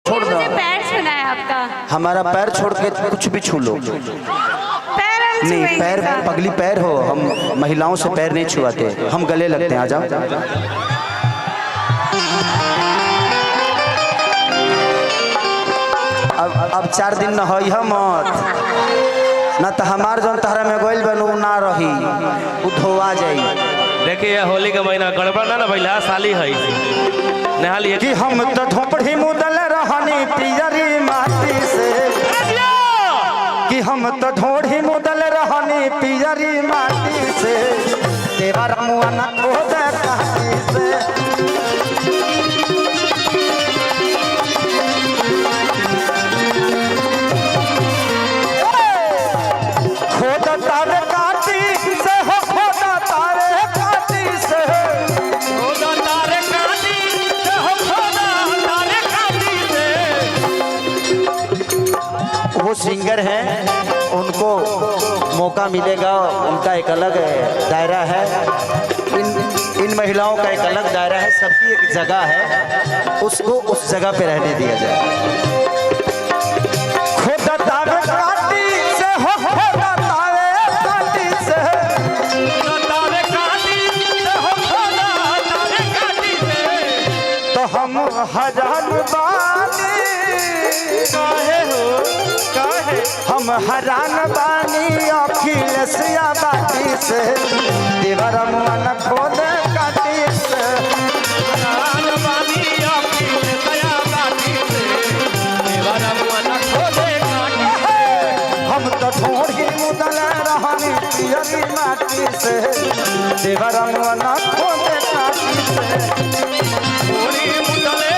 छोड़ दो। पैर छूना है आपका। हमारा पैर छोड़ के कुछ भी छू लो। पैर हम नहीं, छुएंगे पैर साहब। पगली पैर हो, हम महिलाओं से पैर नहीं छुआते, हम गले लगते हैं। आ जाओ। अब 4 दिन न होई मत, न तो हमार जौन तहरा में गोइल बनू ना रही, उ धोआ जाई। देखिए होली का महीना गड़बड़ ना भैया साली है नहा लिए कि हम तो झोपड़ी मुदल रहनी पियरी माटी से, कि हम तो ढोढ़ी मुदल रहनी पियरी माटी से, देवर मुआ न खोद काटी से। खोद तारे काटी से हो, खोद तारे काटी से, खोद तारे काटी से हो, खोद तारे काटी से। वो सिंगर हैं, उनको मौका मिलेगा, उनका एक अलग दायरा है, इन महिलाओं का एक अलग दायरा है, सबकी एक जगह है, उसको उस जगह पे रहने दिया जाए। खोदा तावे काटी से हो, खोदा तावे काटी से, खोद तारे काटी से हो, खोद तारे काटी से। तो हम हजान बानी काहे हो काहे हम हरान बानी अखिलेशिया बाटी से, देवर मन खोद काटी से। रान बानी आपकी दया काटी से देवारा मन खोदे काटी से। हम तो ढोढ़ी मुदल रहनी पियरी माटी से, देवर मन खोद काटी से। पूरी मुदले